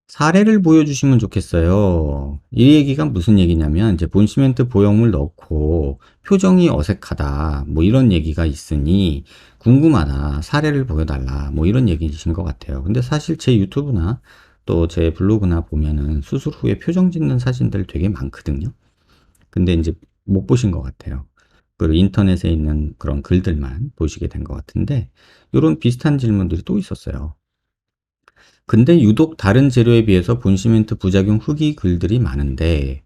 사례를 보여주시면 좋겠어요. 이 얘기가 무슨 얘기냐면 이제 본시멘트 보형물 넣고 표정이 어색하다 뭐 이런 얘기가 있으니 궁금하다, 사례를 보여달라 뭐 이런 얘기이신 것 같아요. 근데 사실 제 유튜브나 또 제 블로그나 보면은 수술 후에 표정 짓는 사진들 되게 많거든요. 근데 이제 못 보신 것 같아요. 그리고 인터넷에 있는 그런 글들만 보시게 된 것 같은데 이런 비슷한 질문들이 또 있었어요. 근데 유독 다른 재료에 비해서 본시멘트 부작용 후기 글들이 많은데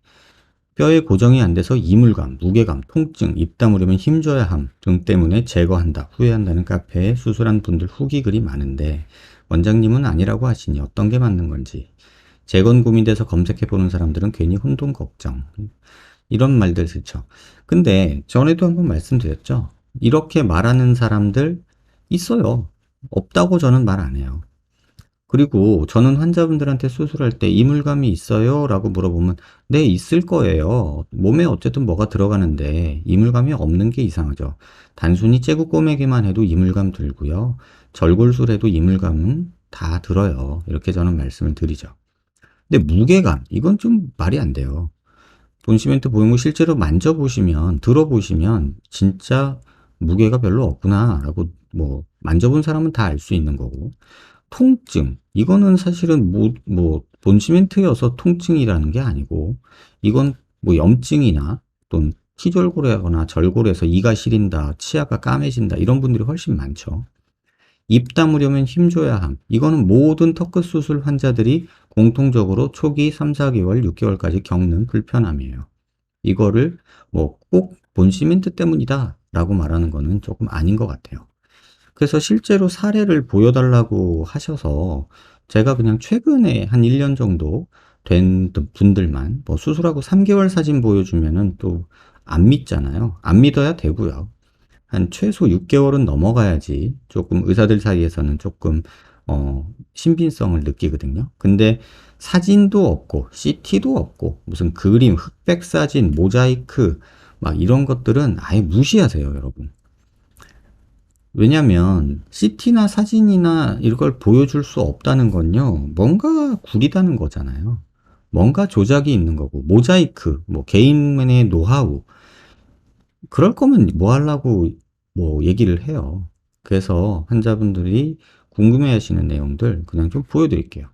뼈에 고정이 안 돼서 이물감, 무게감, 통증, 입 다물으면 힘줘야 함 등 때문에 제거한다, 후회한다는 카페에 수술한 분들 후기 글이 많은데 원장님은 아니라고 하시니 어떤 게 맞는 건지, 재건 고민돼서 검색해보는 사람들은 괜히 혼돈 걱정, 이런 말들 듣죠. 근데 전에도 한번 말씀드렸죠. 이렇게 말하는 사람들 있어요. 없다고 저는 말 안 해요. 그리고 저는 환자분들한테 수술할 때 이물감이 있어요? 라고 물어보면 네, 있을 거예요. 몸에 어쨌든 뭐가 들어가는데 이물감이 없는 게 이상하죠. 단순히 째고 꼬매기만 해도 이물감 들고요. 절골술해도 이물감은 다 들어요. 이렇게 저는 말씀을 드리죠. 근데 무게감, 이건 좀 말이 안 돼요. 본시멘트 보형물 실제로 만져보시면, 들어보시면 진짜 무게가 별로 없구나 라고 뭐 만져본 사람은 다 알 수 있는 거고, 통증. 이거는 사실은 본시멘트여서 통증이라는 게 아니고, 이건 뭐 염증이나 또는 티절골이거나 절골에서 이가 시린다, 치아가 까매진다, 이런 분들이 훨씬 많죠. 입 다무려면 힘줘야 함. 이거는 모든 턱끝 수술 환자들이 공통적으로 초기 3, 4개월, 6개월까지 겪는 불편함이에요. 이거를 뭐 꼭 본시멘트 때문이다 라고 말하는 거는 조금 아닌 것 같아요. 그래서 실제로 사례를 보여달라고 하셔서 제가 그냥 최근에 한 1년 정도 된 분들만 뭐 수술하고 3개월 사진 보여주면은 또 안 믿잖아요. 안 믿어야 되고요. 한 최소 6개월은 넘어가야지 조금 의사들 사이에서는 조금 신빙성을 느끼거든요. 근데 사진도 없고 CT도 없고 무슨 그림, 흑백 사진, 모자이크 막 이런 것들은 아예 무시하세요, 여러분. 왜냐면 CT나 사진이나 이걸 보여줄 수 없다는 건요, 뭔가 구리다는 거잖아요. 뭔가 조작이 있는 거고, 모자이크, 뭐 개인만의 노하우, 그럴 거면 뭐 하려고 뭐 얘기를 해요. 그래서 환자분들이 궁금해 하시는 내용들 그냥 좀 보여드릴게요.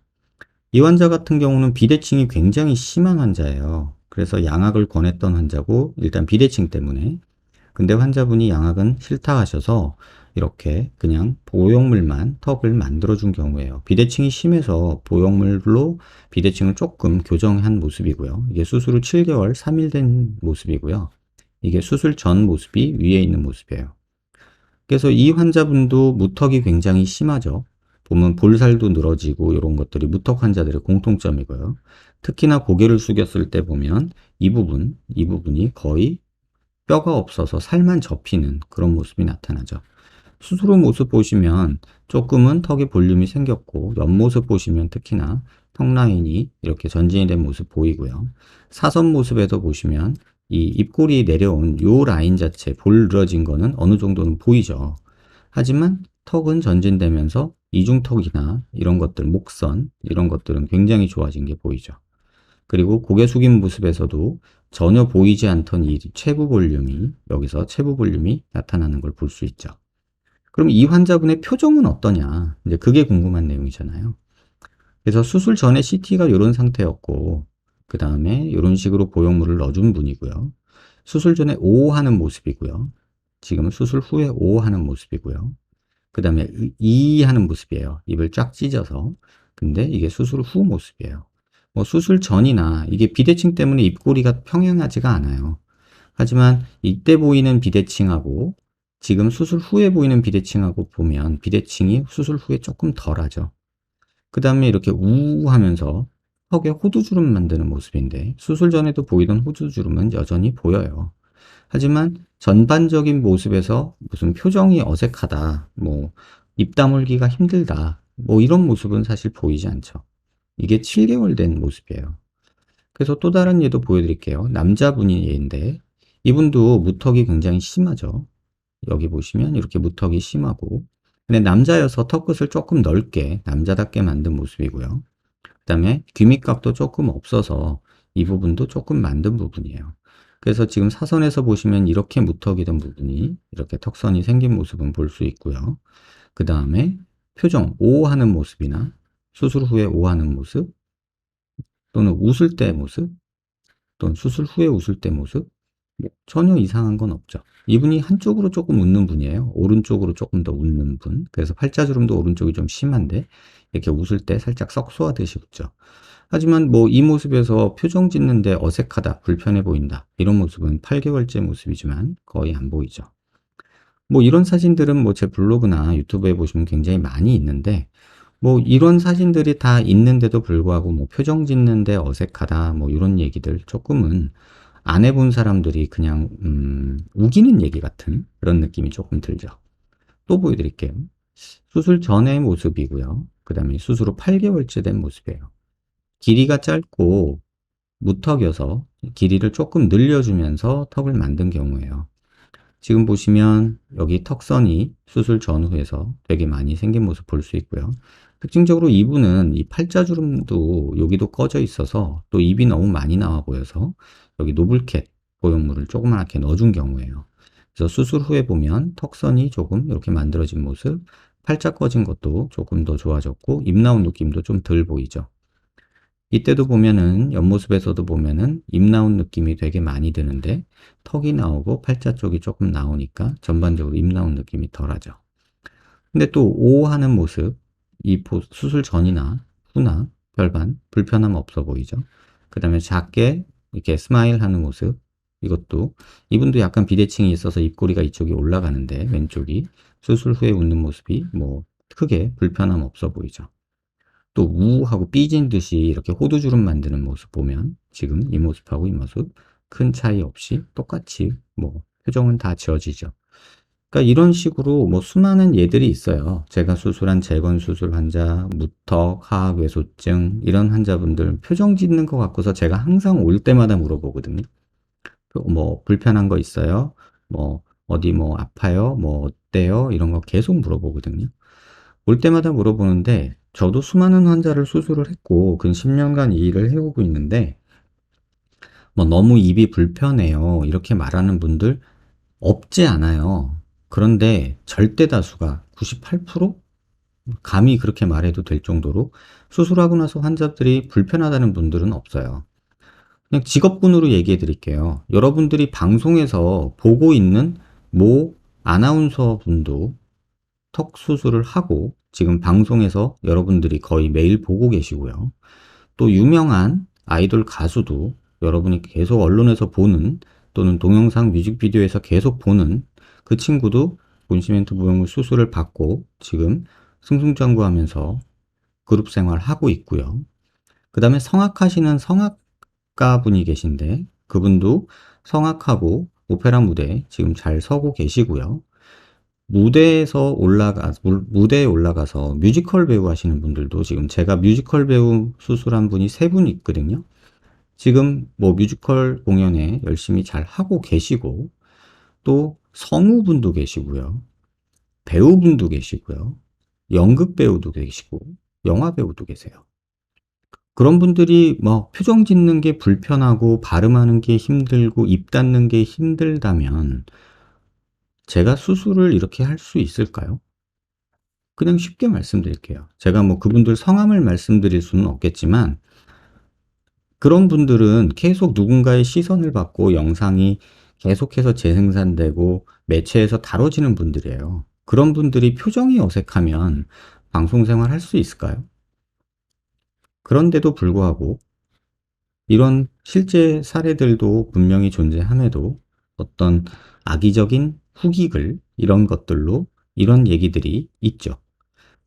이 환자 같은 경우는 비대칭이 굉장히 심한 환자예요. 그래서 양악을 권했던 환자고, 일단 비대칭 때문에. 근데 환자분이 양악은 싫다 하셔서 이렇게 그냥 보형물만 턱을 만들어준 경우예요. 비대칭이 심해서 보형물로 비대칭을 조금 교정한 모습이고요. 이게 수술 후 7개월 3일 된 모습이고요. 이게 수술 전 모습이 위에 있는 모습이에요. 그래서 이 환자분도 무턱이 굉장히 심하죠. 보면 볼살도 늘어지고 이런 것들이 무턱 환자들의 공통점이고요. 특히나 고개를 숙였을 때 보면 이 부분이 거의 뼈가 없어서 살만 접히는 그런 모습이 나타나죠. 수술 후 모습 보시면 조금은 턱에 볼륨이 생겼고, 옆모습 보시면 특히나 턱 라인이 이렇게 전진이 된 모습 보이고요. 사선 모습에도 보시면 이 입꼬리 내려온 요 라인 자체 볼 늘어진 거는 어느 정도는 보이죠. 하지만 턱은 전진되면서 이중턱이나 이런 것들, 목선 이런 것들은 굉장히 좋아진 게 보이죠. 그리고 고개 숙인 모습에서도 전혀 보이지 않던 이 체부 볼륨이, 여기서 체부 볼륨이 나타나는 걸 볼 수 있죠. 그럼 이 환자분의 표정은 어떠냐? 이제 그게 궁금한 내용이잖아요. 그래서 수술 전에 CT가 이런 상태였고, 그 다음에 이런 식으로 보형물을 넣어준 분이고요. 수술 전에 O 하는 모습이고요. 지금은 수술 후에 O 하는 모습이고요. 그 다음에 E 하는 모습이에요. 입을 쫙 찢어서. 근데 이게 수술 후 모습이에요. 뭐 수술 전이나 이게 비대칭 때문에 입꼬리가 평행하지가 않아요. 하지만 이때 보이는 비대칭하고 지금 수술 후에 보이는 비대칭하고 보면 비대칭이 수술 후에 조금 덜하죠. 그 다음에 이렇게 우 하면서 턱에 호두주름 만드는 모습인데, 수술 전에도 보이던 호두주름은 여전히 보여요. 하지만 전반적인 모습에서 무슨 표정이 어색하다, 뭐 입 다물기가 힘들다, 뭐 이런 모습은 사실 보이지 않죠. 이게 7개월 된 모습이에요. 그래서 또 다른 예도 보여드릴게요. 남자분이 예인데 이분도 무턱이 굉장히 심하죠. 여기 보시면 이렇게 무턱이 심하고, 근데 남자여서 턱끝을 조금 넓게 남자답게 만든 모습이고요. 그다음에 귀밑각도 조금 없어서 이 부분도 조금 만든 부분이에요. 그래서 지금 사선에서 보시면 이렇게 무턱이던 부분이 이렇게 턱선이 생긴 모습은 볼 수 있고요. 그 다음에 표정, 오하는 모습이나 수술 후에 오하는 모습, 또는 웃을 때 모습, 또는 수술 후에 웃을 때 모습, 전혀 이상한 건 없죠. 이분이 한쪽으로 조금 웃는 분이에요. 오른쪽으로 조금 더 웃는 분. 그래서 팔자주름도 오른쪽이 좀 심한데 이렇게 웃을 때 살짝 썩소하듯이 웃죠. 하지만 뭐 이 모습에서 표정 짓는데 어색하다, 불편해 보인다, 이런 모습은 8개월째 모습이지만 거의 안 보이죠. 뭐 이런 사진들은 뭐 제 블로그나 유튜브에 보시면 굉장히 많이 있는데, 뭐 이런 사진들이 다 있는데도 불구하고 뭐 표정 짓는데 어색하다, 뭐 이런 얘기들 조금은 안 해본 사람들이 그냥 우기는 얘기 같은 그런 느낌이 조금 들죠. 또 보여드릴게요. 수술 전의 모습이고요. 그 다음에 수술 후 8개월째 된 모습이에요. 길이가 짧고 무턱여서 길이를 조금 늘려주면서 턱을 만든 경우예요. 지금 보시면 여기 턱선이 수술 전후에서 되게 많이 생긴 모습 볼 수 있고요. 특징적으로 이분은 이 팔자주름도 여기도 꺼져 있어서 또 입이 너무 많이 나와 보여서 여기 노블캣 보형물을 조그맣게 넣어준 경우예요. 그래서 수술 후에 보면 턱선이 조금 이렇게 만들어진 모습, 팔자 꺼진 것도 조금 더 좋아졌고 입 나온 느낌도 좀 덜 보이죠. 이때도 보면은 옆모습에서도 보면은 입 나온 느낌이 되게 많이 드는데 턱이 나오고 팔자 쪽이 조금 나오니까 전반적으로 입 나온 느낌이 덜하죠. 근데 또 O 하는 모습, 이 수술 전이나 후나 별반 불편함 없어 보이죠. 그 다음에 작게 이렇게 스마일 하는 모습, 이것도 이분도 약간 비대칭이 있어서 입꼬리가 이쪽이 올라가는데 왼쪽이 수술 후에 웃는 모습이 뭐 크게 불편함 없어 보이죠. 또 우하고 삐진 듯이 이렇게 호두주름 만드는 모습 보면 지금 이 모습하고 이 모습 큰 차이 없이 똑같이 뭐 표정은 다 지워지죠. 그러니까 이런 식으로 뭐 수많은 예들이 있어요. 제가 수술한 재건 수술 환자, 무턱, 하악외소증 이런 환자분들 표정 짓는 거 갖고서 제가 항상 올 때마다 물어보거든요. 뭐 불편한 거 있어요? 뭐 어디 뭐 아파요? 뭐 어때요? 이런 거 계속 물어보거든요. 올 때마다 물어보는데 저도 수많은 환자를 수술을 했고 근 10년간 이 일을 해오고 있는데 뭐 너무 입이 불편해요 이렇게 말하는 분들 없지 않아요. 그런데 절대 다수가 98%? 감히 그렇게 말해도 될 정도로 수술하고 나서 환자들이 불편하다는 분들은 없어요. 그냥 직업군으로 얘기해 드릴게요. 여러분들이 방송에서 보고 있는 모 아나운서 분도 턱 수술을 하고 지금 방송에서 여러분들이 거의 매일 보고 계시고요. 또 유명한 아이돌 가수도 여러분이 계속 언론에서 보는 또는 동영상 뮤직비디오에서 계속 보는 그 친구도 본시멘트 부용물 수술을 받고 지금 승승장구하면서 그룹 생활하고 있고요. 그 다음에 성악하시는 성악가 분이 계신데 그분도 성악하고 오페라 무대 지금 잘 서고 계시고요. 무대에 올라가서 뮤지컬 배우 하시는 분들도 지금 제가 뮤지컬 배우 수술한 분이 3분 있거든요. 지금 뭐 뮤지컬 공연에 열심히 잘 하고 계시고, 또 성우분도 계시고요. 배우분도 계시고요. 연극 배우도 계시고, 영화 배우도 계세요. 그런 분들이 뭐 표정 짓는 게 불편하고 발음하는 게 힘들고 입 닫는 게 힘들다면 제가 수술을 이렇게 할 수 있을까요? 그냥 쉽게 말씀드릴게요. 제가 뭐 그분들 성함을 말씀드릴 수는 없겠지만 그런 분들은 계속 누군가의 시선을 받고 영상이 계속해서 재생산되고 매체에서 다뤄지는 분들이에요. 그런 분들이 표정이 어색하면 방송 생활 할 수 있을까요? 그런데도 불구하고 이런 실제 사례들도 분명히 존재함에도 어떤 악의적인 후기글 이런 것들로 이런 얘기들이 있죠.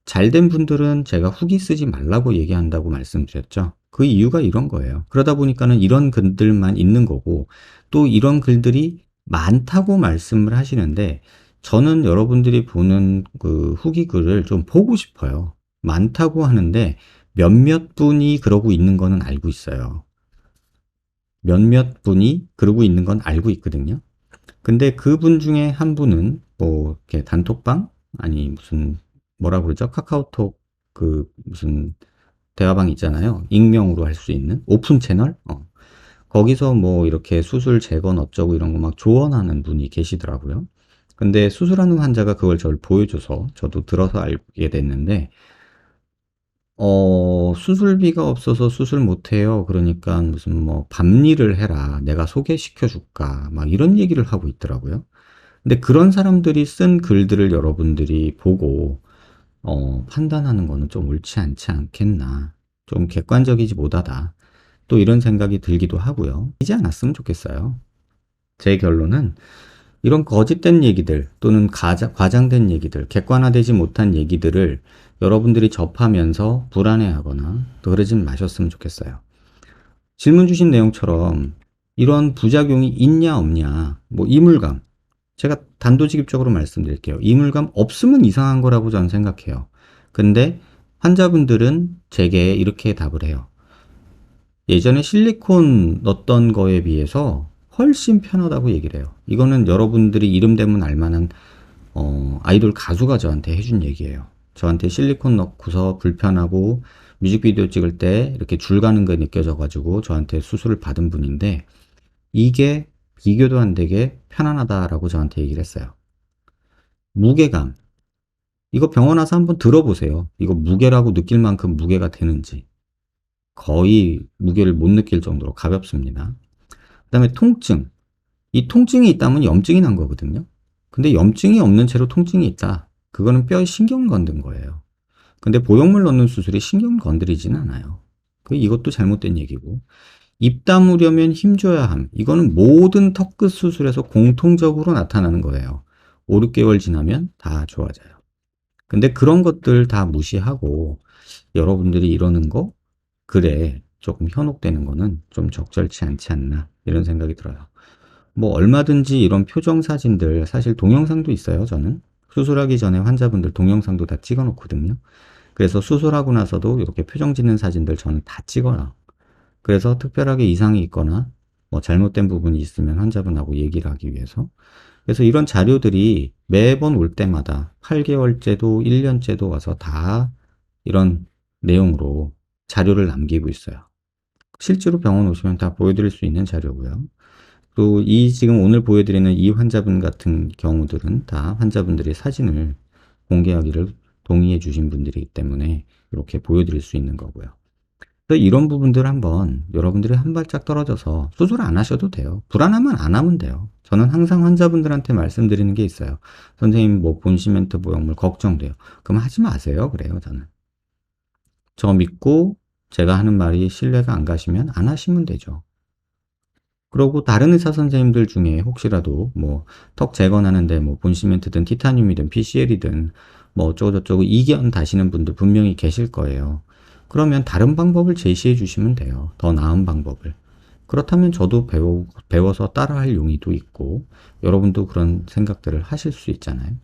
잘된 분들은 제가 후기 쓰지 말라고 얘기한다고 말씀드렸죠. 그 이유가 이런 거예요. 그러다 보니까는 이런 글들만 있는 거고 또 이런 글들이 많다고 말씀을 하시는데 저는 여러분들이 보는 그 후기 글을 좀 보고 싶어요. 많다고 하는데 몇몇 분이 그러고 있는 거는 알고 있어요. 몇몇 분이 그러고 있는 건 알고 있거든요. 근데 그분 중에 한 분은 뭐 이렇게 단톡방 아니 무슨 뭐라 그러죠? 카카오톡 그 무슨 대화방 있잖아요. 익명으로 할 수 있는 오픈 채널. 거기서 뭐 이렇게 수술 재건 어쩌고 이런 거 막 조언하는 분이 계시더라고요. 근데 수술하는 환자가 그걸 저를 보여줘서 저도 들어서 알게 됐는데, 수술비가 없어서 수술 못해요. 그러니까 무슨 뭐 밤일을 해라. 내가 소개시켜 줄까. 막 이런 얘기를 하고 있더라고요. 근데 그런 사람들이 쓴 글들을 여러분들이 보고, 판단하는 거는 좀 옳지 않지 않겠나. 좀 객관적이지 못하다. 또 이런 생각이 들기도 하고요. 이지 않았으면 좋겠어요. 제 결론은 이런 거짓된 얘기들 또는 과장된 얘기들, 객관화되지 못한 얘기들을 여러분들이 접하면서 불안해하거나 또 그러진 마셨으면 좋겠어요. 질문 주신 내용처럼 이런 부작용이 있냐 없냐, 뭐 이물감, 제가 단도직입적으로 말씀드릴게요. 이물감 없으면 이상한 거라고 저는 생각해요. 근데 환자분들은 제게 이렇게 답을 해요. 예전에 실리콘 넣었던 거에 비해서 훨씬 편하다고 얘기를 해요. 이거는 여러분들이 이름 대면 알만한 아이돌 가수가 저한테 해준 얘기예요. 저한테 실리콘 넣고서 불편하고 뮤직비디오 찍을 때 이렇게 줄 가는 게 느껴져가지고 저한테 수술을 받은 분인데, 이게 비교도 안 되게 편안하다라고 저한테 얘기를 했어요. 무게감. 이거 병원 와서 한번 들어보세요. 이거 무게라고 느낄 만큼 무게가 되는지. 거의 무게를 못 느낄 정도로 가볍습니다. 그 다음에 통증. 이 통증이 있다면 염증이 난 거거든요. 근데 염증이 없는 채로 통증이 있다. 그거는 뼈에 신경을 건든 거예요. 근데 보형물 넣는 수술이 신경을 건드리진 않아요. 이것도 잘못된 얘기고. 입 다무려면 힘줘야 함. 이거는 모든 턱끝 수술에서 공통적으로 나타나는 거예요. 5, 6개월 지나면 다 좋아져요. 근데 그런 것들 다 무시하고 여러분들이 이러는 거, 그래, 조금 현혹되는 거는 좀 적절치 않지 않나, 이런 생각이 들어요. 뭐 얼마든지 이런 표정 사진들, 사실 동영상도 있어요. 저는 수술하기 전에 환자분들 동영상도 다 찍어 놓거든요. 그래서 수술하고 나서도 이렇게 표정 짓는 사진들 저는 다 찍어요. 그래서 특별하게 이상이 있거나 뭐 잘못된 부분이 있으면 환자분하고 얘기를 하기 위해서. 그래서 이런 자료들이 매번 올 때마다 8개월째도 1년째도 와서 다 이런 내용으로 자료를 남기고 있어요. 실제로 병원 오시면 다 보여드릴 수 있는 자료고요. 또 이 지금 오늘 보여드리는 이 환자분 같은 경우들은 다 환자분들이 사진을 공개하기를 동의해 주신 분들이기 때문에 이렇게 보여드릴 수 있는 거고요. 그래서 이런 부분들 한번 여러분들이 한 발짝 떨어져서 수술 안 하셔도 돼요. 불안하면 안 하면 돼요. 저는 항상 환자분들한테 말씀드리는 게 있어요. 선생님 뭐 본시멘트 보형물 걱정돼요. 그럼 하지 마세요. 그래요, 저는. 저 믿고 제가 하는 말이 신뢰가 안 가시면 안 하시면 되죠. 그리고 다른 의사 선생님들 중에 혹시라도 뭐 턱 재건하는데 뭐 본시멘트든 티타늄이든 PCL이든 뭐 어쩌고저쩌고 이견 다시는 분들 분명히 계실 거예요. 그러면 다른 방법을 제시해 주시면 돼요. 더 나은 방법을. 그렇다면 저도 배워서 따라할 용의도 있고 여러분도 그런 생각들을 하실 수 있잖아요.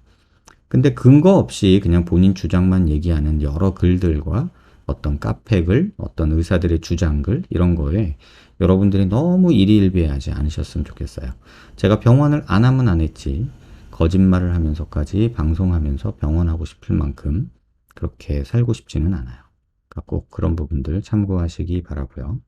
근데 근거 없이 그냥 본인 주장만 얘기하는 여러 글들과 어떤 카페글, 어떤 의사들의 주장글, 이런 거에 여러분들이 너무 일희일비하지 않으셨으면 좋겠어요. 제가 병원을 안 하면 안 했지, 거짓말을 하면서까지 방송하면서 병원하고 싶을 만큼 그렇게 살고 싶지는 않아요. 그러니까 꼭 그런 부분들 참고하시기 바라고요.